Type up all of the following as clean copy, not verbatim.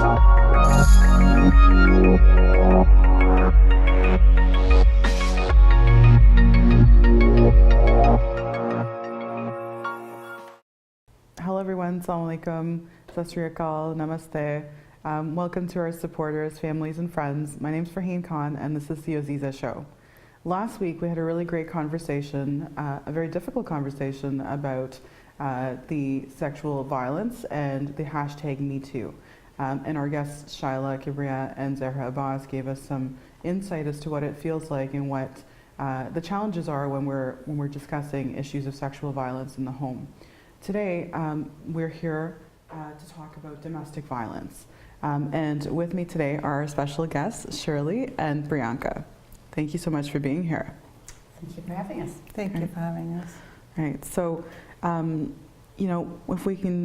Hello everyone, Assalamu alaikum, Sat Sri Akal, Namaste. Welcome to our supporters, families and friends. My name is Farheen Khan and this is the AZEEZA show. Last week we had a really great conversation, a very difficult conversation about the sexual violence and the hashtag #MeToo. And our guests Shaila, Kibria and Zahra Abbas gave us some insight as to what it feels like and what the challenges are when we're discussing issues of sexual violence in the home. Today, we're here to talk about domestic violence. And with me today are our special guests, Shirley and Brianka. Thank you so much for being here. Thank you for having us. Thank you for having us. Right, so, you know, if we can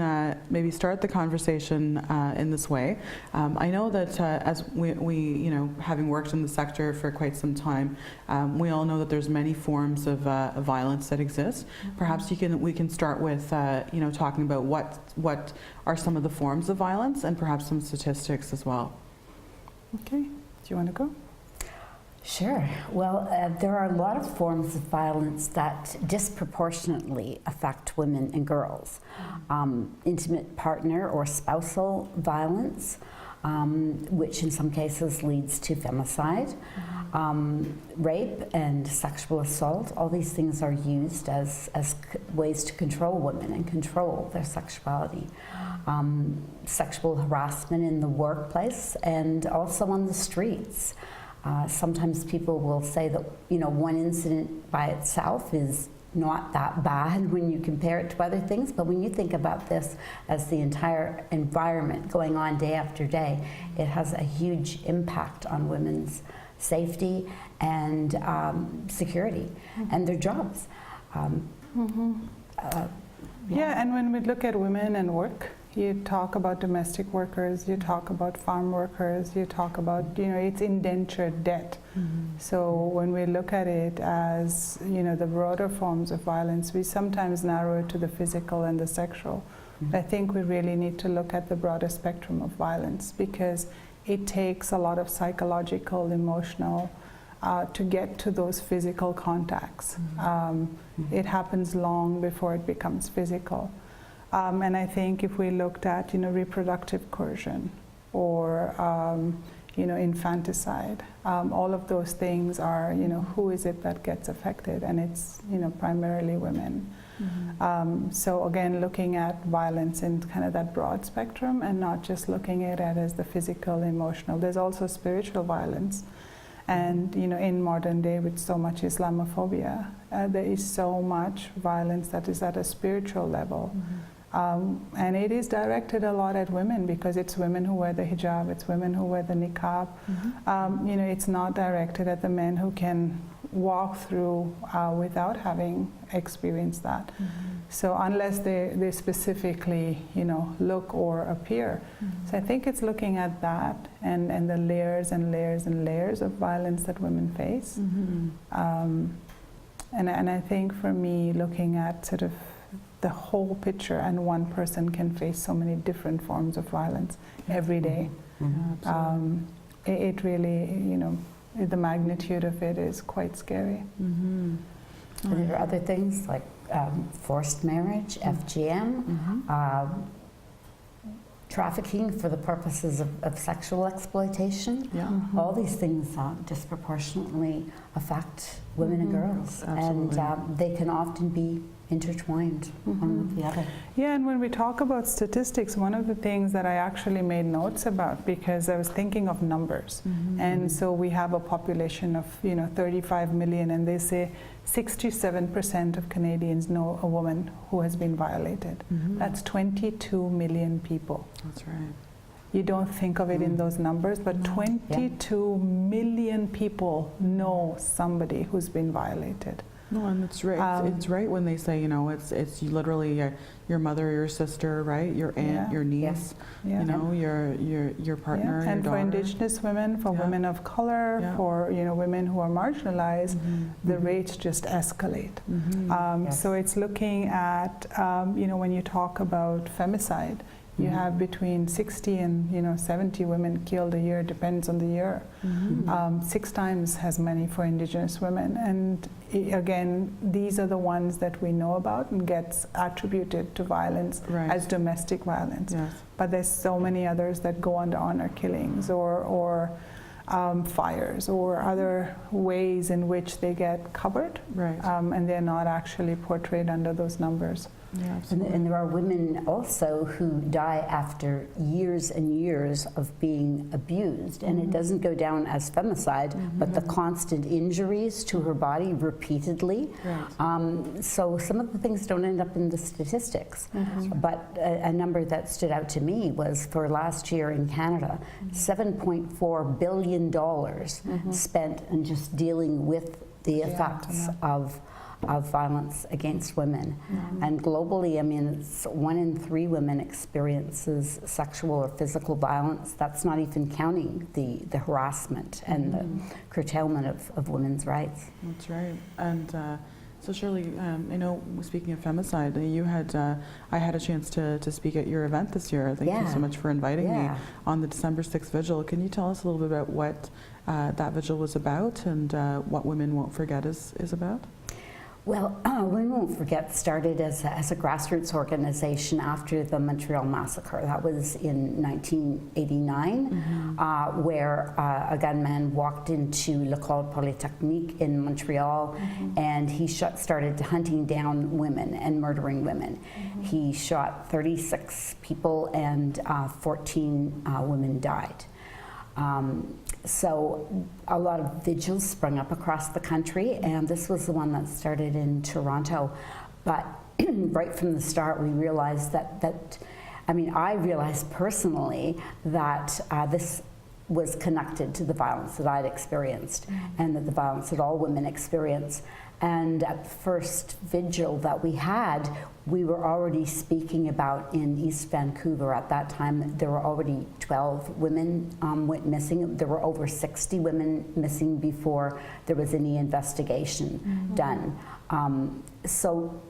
maybe start the conversation in this way. I know that as we, you know, having worked in the sector for quite some time, we all know that there's many forms of violence that exist. Perhaps we can start with, you know, talking about what are some of the forms of violence and perhaps some statistics as well. Okay, do you want to go? Sure. Well, there are a lot of forms of violence that disproportionately affect women and girls. Intimate partner or spousal violence, which in some cases leads to femicide, rape and sexual assault. All these things are used as ways to control women and control their sexuality. Sexual harassment in the workplace and also on the streets. Sometimes people will say that, you know, one incident by itself is not that bad when you compare it to other things, but when you think about this as the entire environment going on day after day, it has a huge impact on women's safety and security and their jobs. Yeah, and when we look at women and work, you talk about domestic workers, you talk about farm workers, you talk about, you know, it's indentured debt. So when we look at it as, you know, the broader forms of violence, we sometimes narrow it to the physical and the sexual. I think we really need to look at the broader spectrum of violence because it takes a lot of psychological, emotional, to get to those physical contacts. It happens long before it becomes physical. And I think if we looked at, you know, reproductive coercion or, you know, infanticide, all of those things are, you know, who is it that gets affected? And it's, you know, primarily women. So again, looking at violence in kind of that broad spectrum and not just looking at it as the physical, emotional. There's also spiritual violence. And, you know, in modern day with so much Islamophobia, there is so much violence that is at a spiritual level. And it is directed a lot at women because it's women who wear the hijab, it's women who wear the niqab. You know, it's not directed at the men who can walk through without having experienced that. So unless they specifically, you know, look or appear. So I think it's looking at that and the layers and layers and layers of violence that women face. And I think for me, looking at sort of the whole picture, and one person can face so many different forms of violence every day. It really, you know, the magnitude of it is quite scary. There are other things like forced marriage, FGM, trafficking for the purposes of sexual exploitation. All these things disproportionately affect women and girls. Absolutely. And they can often be intertwined one with the other. Yeah, and when we talk about statistics, one of the things that I actually made notes about, because I was thinking of numbers, and so we have a population of, you know, 35 million, and they say 67% of Canadians know a woman who has been violated. That's 22 million people. That's right. You don't think of it in those numbers, but 22 million people know somebody who's been violated. No, and it's right. It's right when they say, you know, it's literally your mother, your sister, right? Your aunt, your niece, you know, your partner, and your for daughter. Indigenous women, for women of color, for, you know, women who are marginalized, the rates just escalate. So it's looking at, you know, when you talk about femicide, You have between 60 and 70 women killed a year, depends on the year. 6 times as many for Indigenous women. And again, these are the ones that we know about and gets attributed to violence as domestic violence. Yes. But there's so many others that go under honor killings or fires or other ways in which they get covered, and they're not actually portrayed under those numbers. Yeah, and there are women also who die after years and years of being abused, and it doesn't go down as femicide, but the constant injuries to her body repeatedly. So some of the things don't end up in the statistics. But a number that stood out to me was for last year in Canada, $7.4 billion spent in just dealing with the effects of violence against women. And globally, I mean, it's 1 in 3 women experiences sexual or physical violence. That's not even counting the harassment and the curtailment of women's rights. That's right. And so Shirley, I know, speaking of femicide, you had I had a chance to speak at your event this year. Thank you so much for inviting me on the December 6th vigil. Can you tell us a little bit about what that vigil was about and what Women Won't Forget is about? Well, Women Won't Forget started as a grassroots organization after the Montreal massacre. That was in 1989, where a gunman walked into L'École Polytechnique in Montreal, and he started hunting down women and murdering women. He shot 36 people, and 14 women died. So a lot of vigils sprung up across the country, and this was the one that started in Toronto. But right from the start, we realized I realized personally that this was connected to the violence that I'd experienced, and that the violence that all women experience. And at the first vigil that we had, we were already speaking about in East Vancouver. At that time, there were already 12 women went missing. There were over 60 women missing before there was any investigation done. So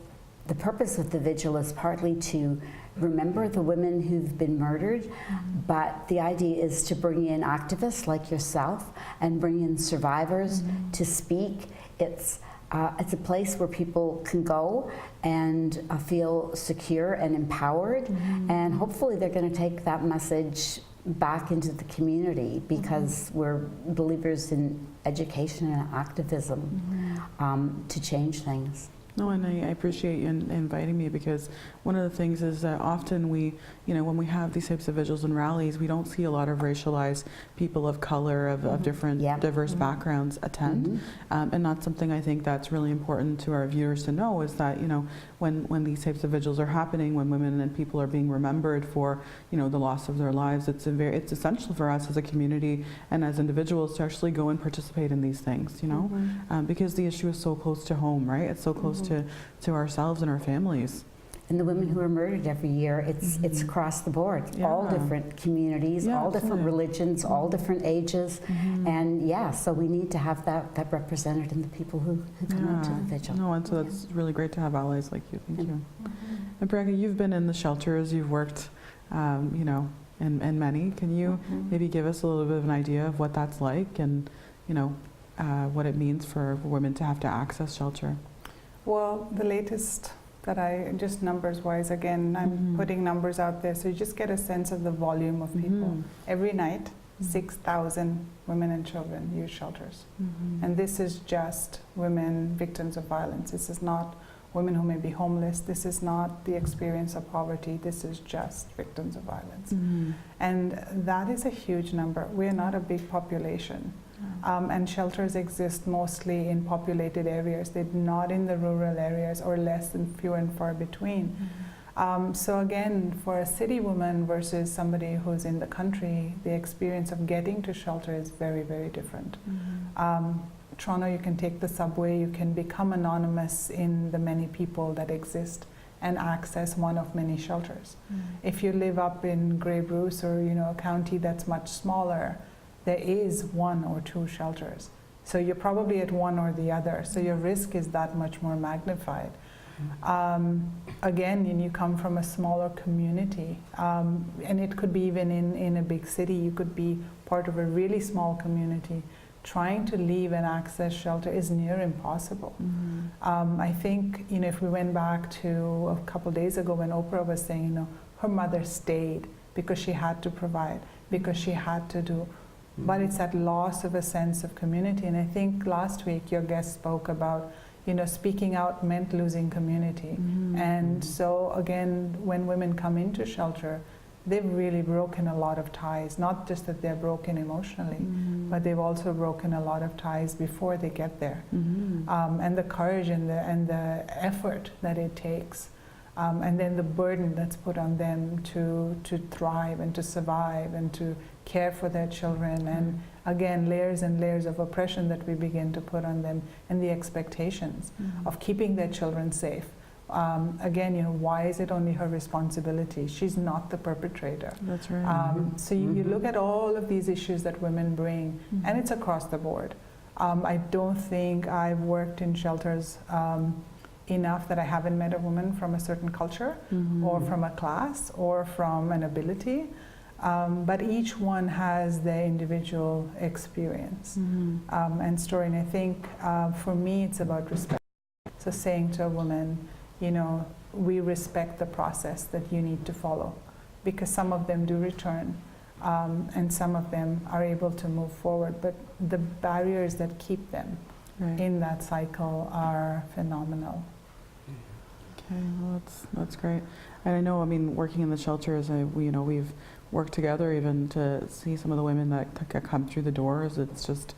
the purpose of the vigil is partly to remember the women who've been murdered, but the idea is to bring in activists like yourself and bring in survivors to speak. It's a place where people can go and feel secure and empowered, and hopefully they're going to take that message back into the community, because we're believers in education and activism to change things. No, and I appreciate you inviting me, because one of the things is that often we, when we have these types of vigils and rallies, we don't see a lot of racialized people of color, of different diverse backgrounds attend. And that's something I think that's really important to our viewers to know, is that, when these types of vigils are happening, when women and people are being remembered for, the loss of their lives, it's essential for us as a community and as individuals to actually go and participate in these things, because the issue is so close to home, right? It's so close to ourselves and our families. And the women who are murdered every year, it's across the board. All different communities, all different religions, all different ages. And so we need to have that represented in the people who come out to the vigil. No, and so that's really great to have allies like you. Thank you. And Priyanka, you've been in the shelters, you've worked, in many. Can you maybe give us a little bit of an idea of what that's like, and, what it means for women to have to access shelter? Well, the latest that just numbers-wise, again, I'm putting numbers out there, so you just get a sense of the volume of people. Every night, 6,000 women and children use shelters. And this is just women victims of violence. This is not women who may be homeless. This is not the experience of poverty. This is just victims of violence. And that is a huge number. We're not a big population. And shelters exist mostly in populated areas. They're not in the rural areas, or less than few and far between. So again, for a city woman versus somebody who's in the country, the experience of getting to shelter is very, very different. Toronto, you can take the subway, you can become anonymous in the many people that exist and access one of many shelters. If you live up in Grey Bruce, or a county that's much smaller, there is 1 or 2 shelters. So you're probably at one or the other. So your risk is that much more magnified. Again, and you come from a smaller community, and it could be even in a big city. You could be part of a really small community. Trying to leave and access shelter is near impossible. I think, if we went back to a couple days ago when Oprah was saying, her mother stayed because she had to provide, because she had to do. But it's that loss of a sense of community. And I think last week your guest spoke about, speaking out meant losing community. And so again, when women come into shelter, they've really broken a lot of ties. Not just that they're broken emotionally, but they've also broken a lot of ties before they get there. And the courage and the effort that it takes, and then the burden that's put on them to thrive and to survive and to care for their children, and again, layers and layers of oppression that we begin to put on them, and the expectations of keeping their children safe. Again, why is it only her responsibility? She's not the perpetrator. That's right. So you look at all of these issues that women bring, and it's across the board. I don't think I've worked in shelters enough that I haven't met a woman from a certain culture, or from a class, or from an ability. But each one has their individual experience and story. And I think for me, it's about respect. So saying to a woman, we respect the process that you need to follow, because some of them do return, and some of them are able to move forward. But the barriers that keep them in that cycle are phenomenal. Okay, well, that's great. And I know, working in the shelters, we've worked together even to see some of the women that come through the doors. It's just,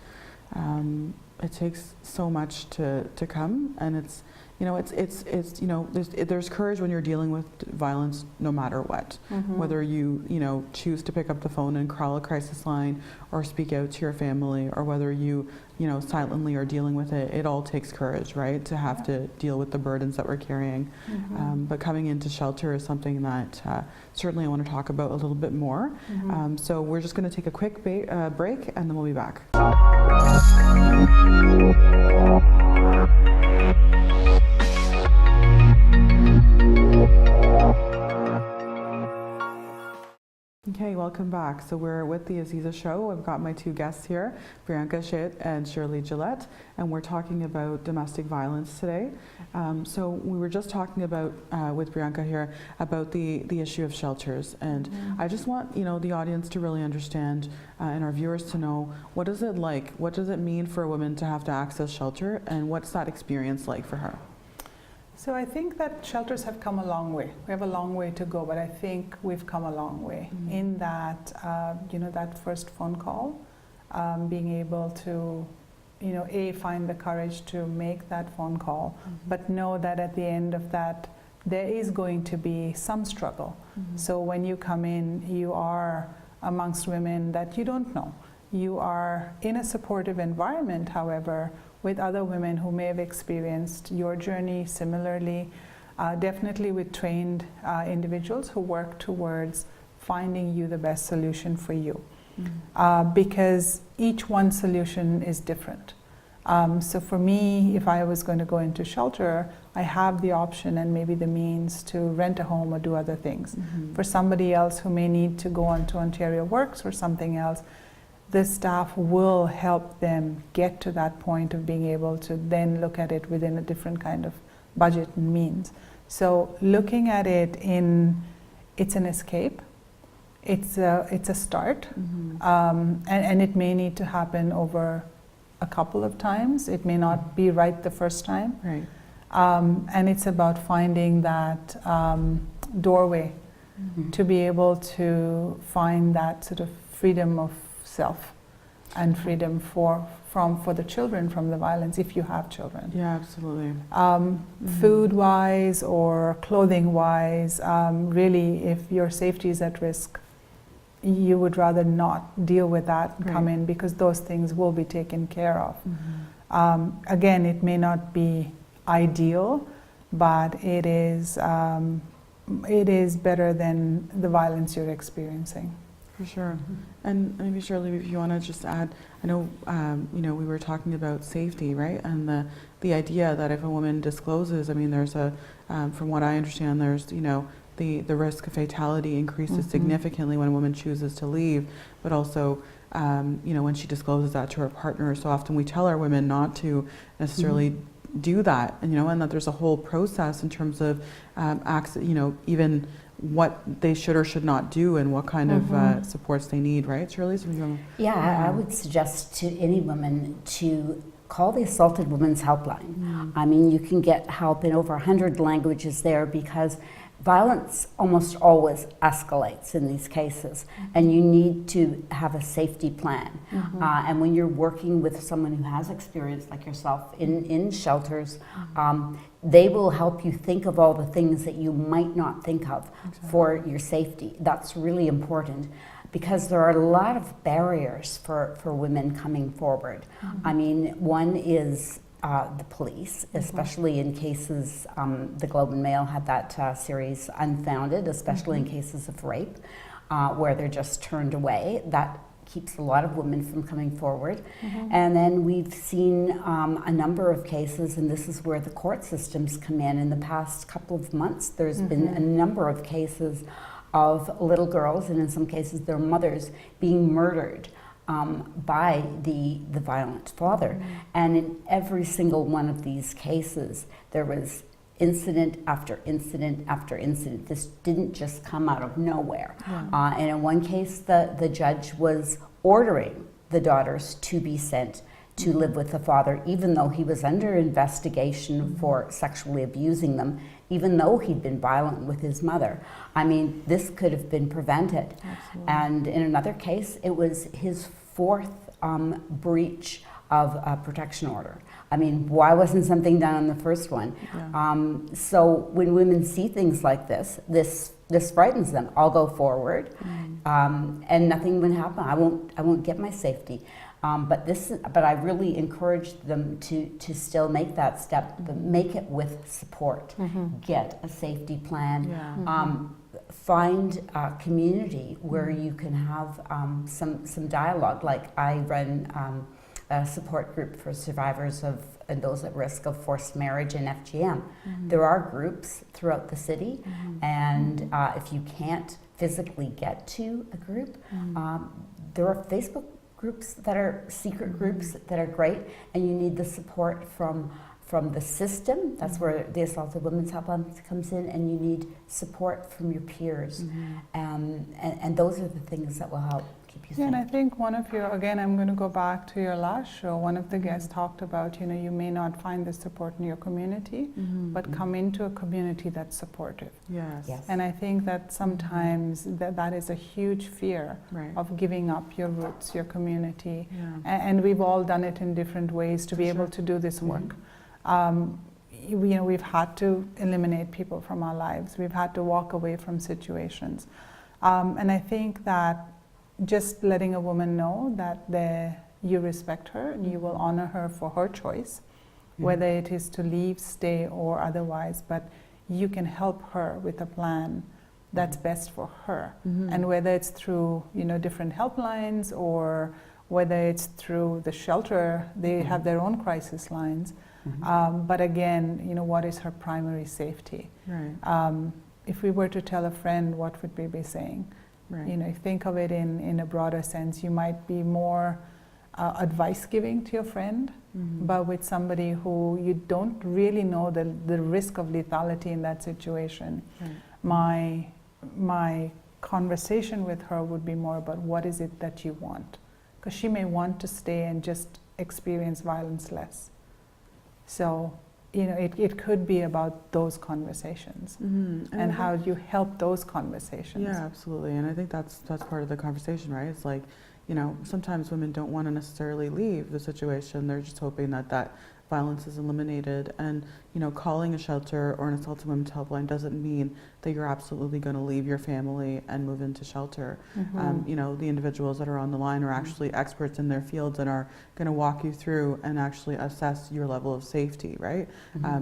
it takes so much to come, and it's there's courage when you're dealing with violence, no matter what. Whether you choose to pick up the phone and call a crisis line, or speak out to your family, or whether you silently are dealing with it. It all takes courage, right, to have to deal with the burdens that we're carrying. But coming into shelter is something that certainly I want to talk about a little bit more. So we're just going to take a quick break, and then we'll be back. Okay, welcome back. So we're with the AZEEZA show. I've got my two guests here, Priyanka Shit and Shirley Gillette, and we're talking about domestic violence today. So we were just talking about, with Priyanka here, about the issue of shelters. And I just want, the audience to really understand, and our viewers to know, what is it like? What does it mean for a woman to have to access shelter, and what's that experience like for her? So I think that shelters have come a long way. We have a long way to go, but I think we've come a long way in that, that first phone call, being able to, find the courage to make that phone call, but know that at the end of that, there is going to be some struggle. So when you come in, you are amongst women that you don't know. You are in a supportive environment, however, with other women who may have experienced your journey similarly, definitely with trained individuals who work towards finding you the best solution for you. Because each one solution is different. So for me, if I was going to go into shelter, I have the option and maybe the means to rent a home or do other things. For somebody else who may need to go on to Ontario Works or something else, the staff will help them get to that point of being able to then look at it within a different kind of budget and means. So looking at it it's an escape, it's a start, and it may need to happen over a couple of times. It may not be right the first time. Right. And it's about finding that doorway to be able to find that sort of freedom of self and freedom for the children from the violence, if you have children. Yeah, absolutely. Food-wise or clothing-wise, really, if your safety is at risk, you would rather not deal with that and come in, because those things will be taken care of. Again, it may not be ideal, but it is better than the violence you're experiencing. For sure. And maybe Shirley, if you want to just add, I know, we were talking about safety, right? And the idea that if a woman discloses, I mean, there's from what I understand, there's, the risk of fatality increases significantly when a woman chooses to leave, but also, when she discloses that to her partner. So often we tell our women not to necessarily do that, and that there's a whole process in terms of even what they should or should not do and what kind of supports they need, right, Shirley? So I would suggest to any woman to call the Assaulted Women's Helpline. I mean, you can get help in over 100 languages there, because violence almost always escalates in these cases, and you need to have a safety plan. And when you're working with someone who has experience like yourself in shelters, they will help you think of all the things that you might not think of for your safety. That's really important, because there are a lot of barriers for women coming forward. I mean, one is the police, especially in cases, the Globe and Mail had that series Unfounded, especially in cases of rape, where they're just turned away. That keeps a lot of women from coming forward. And then we've seen a number of cases, and this is where the court systems come in the past couple of months. There's been a number of cases of little girls, and in some cases their mothers, being murdered by the violent father. And in every single one of these cases, there was incident after incident after incident. This didn't just come out of nowhere. And in one case, the judge was ordering the daughters to be sent to live with the father, even though he was under investigation for sexually abusing them, even though he'd been violent with his mother. I mean, this could have been prevented. And in another case, it was his fourth breach of a protection order. I mean, why wasn't something done on the first one? So when women see things like this frightens them. I'll go forward, and nothing would happen. I won't get my safety. But I really encourage them to still make that step, but make it with support. Get a safety plan. Find a community where you can have some dialogue. Like I run a support group for survivors of and those at risk of forced marriage and FGM. There are groups throughout the city, and if you can't physically get to a group, there are Facebook groups that are secret groups that are great, and you need the support from the system. That's where the Assaulted Women's Helpline comes in, and you need support from your peers. And those are the things that will help keep you safe. And I think one of your, again, I'm going to go back to your last show, one of the guests talked about, you may not find the support in your community, but come into a community that's supportive. Yes. And I think that sometimes that is a huge fear of giving up your roots, your community. And we've all done it in different ways to be able to do this work. We've had to eliminate people from our lives. We've had to walk away from situations. And I think that just letting a woman know that you respect her and you will honor her for her choice, whether it is to leave, stay, or otherwise, but you can help her with a plan that's best for her. And whether it's through different helplines, or whether it's through the shelter, they have their own crisis lines. But again, what is her primary safety? If we were to tell a friend, what would we be saying? Think of it in a broader sense. You might be more advice giving to your friend, but with somebody who you don't really know the risk of lethality in that situation. My conversation with her would be more about what is it that you want, because she may want to stay and just experience violence less. So it could be about those conversations and how you help those conversations. Yeah, absolutely. And I think that's part of the conversation, right? It's like, sometimes women don't want to necessarily leave the situation. They're just hoping that violence is eliminated. And, calling a shelter or an assaulted women's helpline doesn't mean that you're absolutely going to leave your family and move into shelter. The individuals that are on the line are actually experts in their fields and are going to walk you through and actually assess your level of safety, right?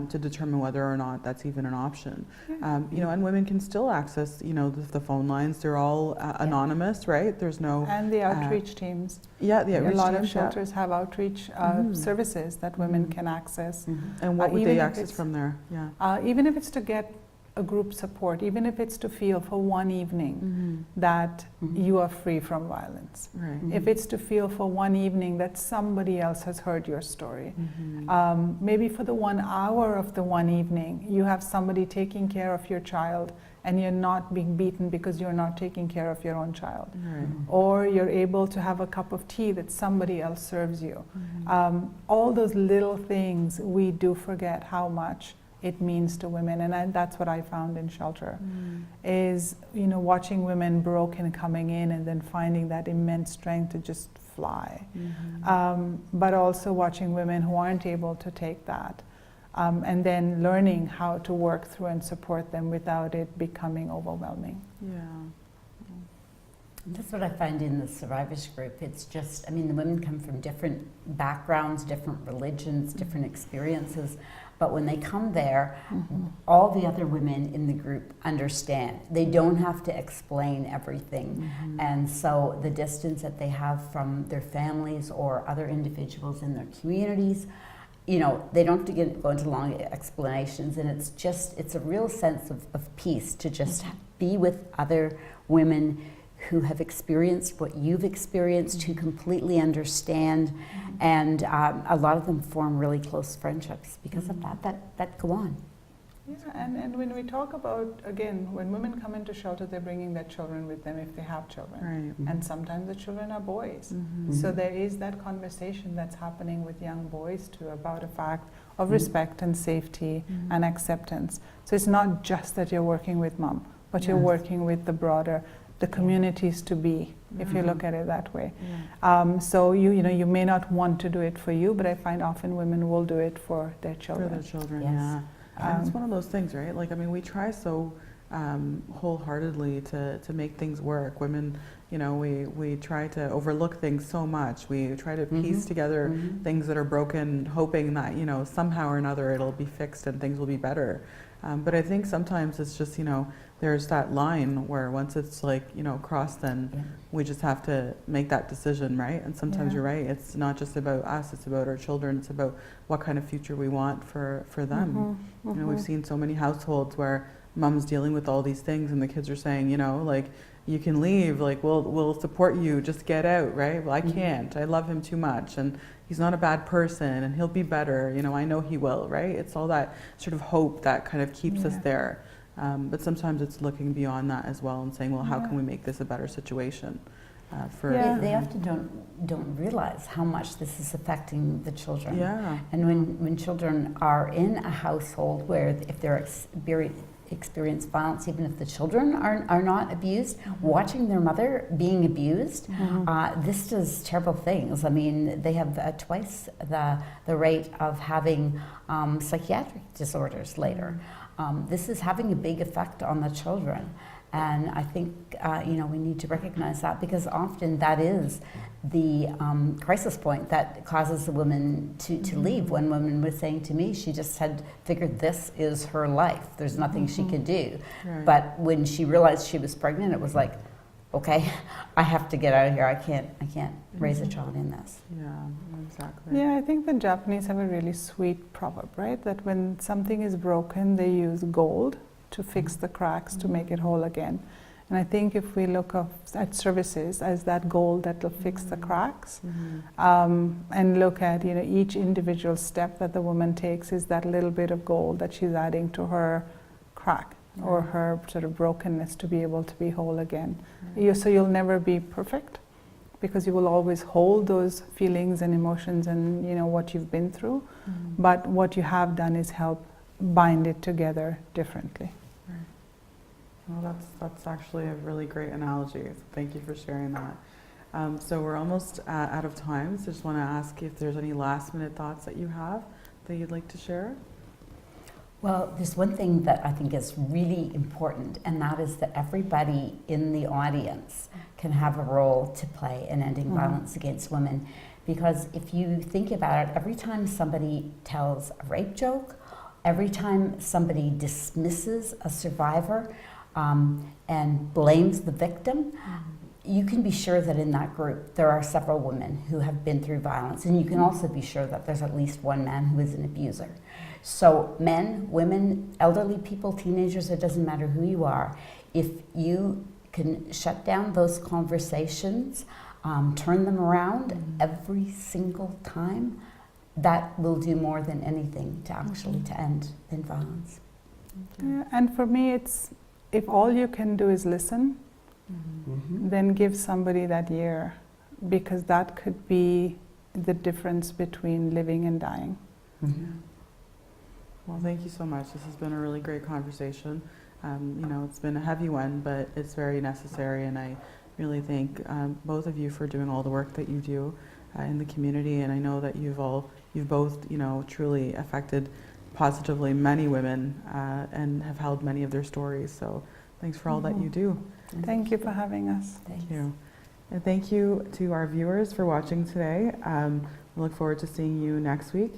To determine whether or not that's even an option. And women can still access, the phone lines. They're all anonymous, right? There's no... And the outreach teams. Yeah, the outreach A lot teams, of shelters have outreach services that women can access. And what would even they if access it's- from there? Yeah. Even if it's to get a group support, even if it's to feel for one evening that you are free from violence. Right. If it's to feel for one evening that somebody else has heard your story. Maybe for the 1 hour of the one evening, you have somebody taking care of your child and you're not being beaten because you're not taking care of your own child. Right. Or you're able to have a cup of tea that somebody else serves you. All those little things, we do forget how much it means to women, and that's what I found in shelter, is watching women broken coming in and then finding that immense strength to just fly. But also watching women who aren't able to take that, and then learning how to work through and support them without it becoming overwhelming. Yeah. That's what I find in the survivors group. It's just, the women come from different backgrounds, different religions, different experiences. But when they come there, all the other women in the group understand. They don't have to explain everything. And so the distance that they have from their families or other individuals in their communities, they don't have to go into long explanations. And it's a real sense of peace to just be with other women who have experienced what you've experienced, who completely understand, and a lot of them form really close friendships because of that go on. Yeah, and when we talk about, again, when women come into shelter, they're bringing their children with them if they have children. Right. And sometimes the children are boys. So there is that conversation that's happening with young boys too about a fact of respect and safety and acceptance. So it's not just that you're working with mom, but you're working with the communities to be, if you look at it that way. So you may not want to do it for you, but I find often women will do it for their children. For their children, Yes. yeah. And it's one of those things, right? We try so wholeheartedly to make things work. Women, we try to overlook things so much. We try to piece together things that are broken, hoping that, somehow or another it'll be fixed and things will be better. But I think sometimes it's just, there's that line where once it's crossed, then we just have to make that decision, right? And sometimes you're right, it's not just about us, it's about our children, it's about what kind of future we want for them. We've seen so many households where mom's dealing with all these things and the kids are saying, you can leave, we'll support you, just get out, right? Well, I can't, I love him too much, and he's not a bad person, and he'll be better, I know he will, right? It's all that sort of hope that kind of keeps us there. But sometimes it's looking beyond that as well and saying, well, how can we make this a better situation? They often don't realize how much this is affecting the children. Yeah. And when children are in a household where if they're experience violence, even if the children are not abused, watching their mother being abused, this does terrible things. They have twice the rate of having psychiatric disorders later. This is having a big effect on the children. And I think we need to recognize that, because often that is the crisis point that causes a woman to leave. One woman was saying to me, she just had figured this is her life. There's nothing she could do. Right. But when she realized she was pregnant, it was like, okay, I have to get out of here. I can't raise a child in this. Yeah, exactly. Yeah, I think the Japanese have a really sweet proverb, right? That when something is broken, they use gold to fix the cracks, to make it whole again. And I think if we look at services as that gold that will fix the cracks, and look at each individual step that the woman takes is that little bit of gold that she's adding to her crack or her sort of brokenness to be able to be whole again. So you'll never be perfect, because you will always hold those feelings and emotions and what you've been through. But what you have done is help bind it together differently. Well, that's actually a really great analogy. So thank you for sharing that. So we're almost out of time. So just want to ask if there's any last minute thoughts that you have that you'd like to share? Well, there's one thing that I think is really important, and that is that everybody in the audience can have a role to play in ending violence against women. Because if you think about it, every time somebody tells a rape joke, every time somebody dismisses a survivor and blames the victim, you can be sure that in that group there are several women who have been through violence, and you can also be sure that there's at least one man who is an abuser. So men, women, elderly people, teenagers, it doesn't matter who you are, if you can shut down those conversations, turn them around every single time, that will do more than anything to actually to end in violence. Yeah, and for me, it's if all you can do is listen, then give somebody that year, because that could be the difference between living and dying. Well, thank you so much. This has been a really great conversation. You know, it's been a heavy one, but it's very necessary, and I really thank both of you for doing all the work that you do in the community. And I know that you've both, you know, truly affected positively many women and have held many of their stories. So thanks for all that you do. Thank you for having us. Thank you. And thank you to our viewers for watching today. We look forward to seeing you next week.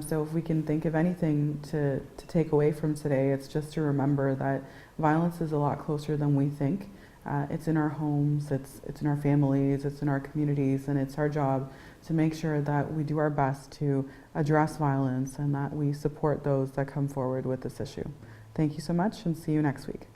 So if we can think of anything to take away from today, it's just to remember that violence is a lot closer than we think. It's in our homes, it's in our families, it's in our communities, and it's our job to make sure that we do our best to address violence and that we support those that come forward with this issue. Thank you so much, and see you next week.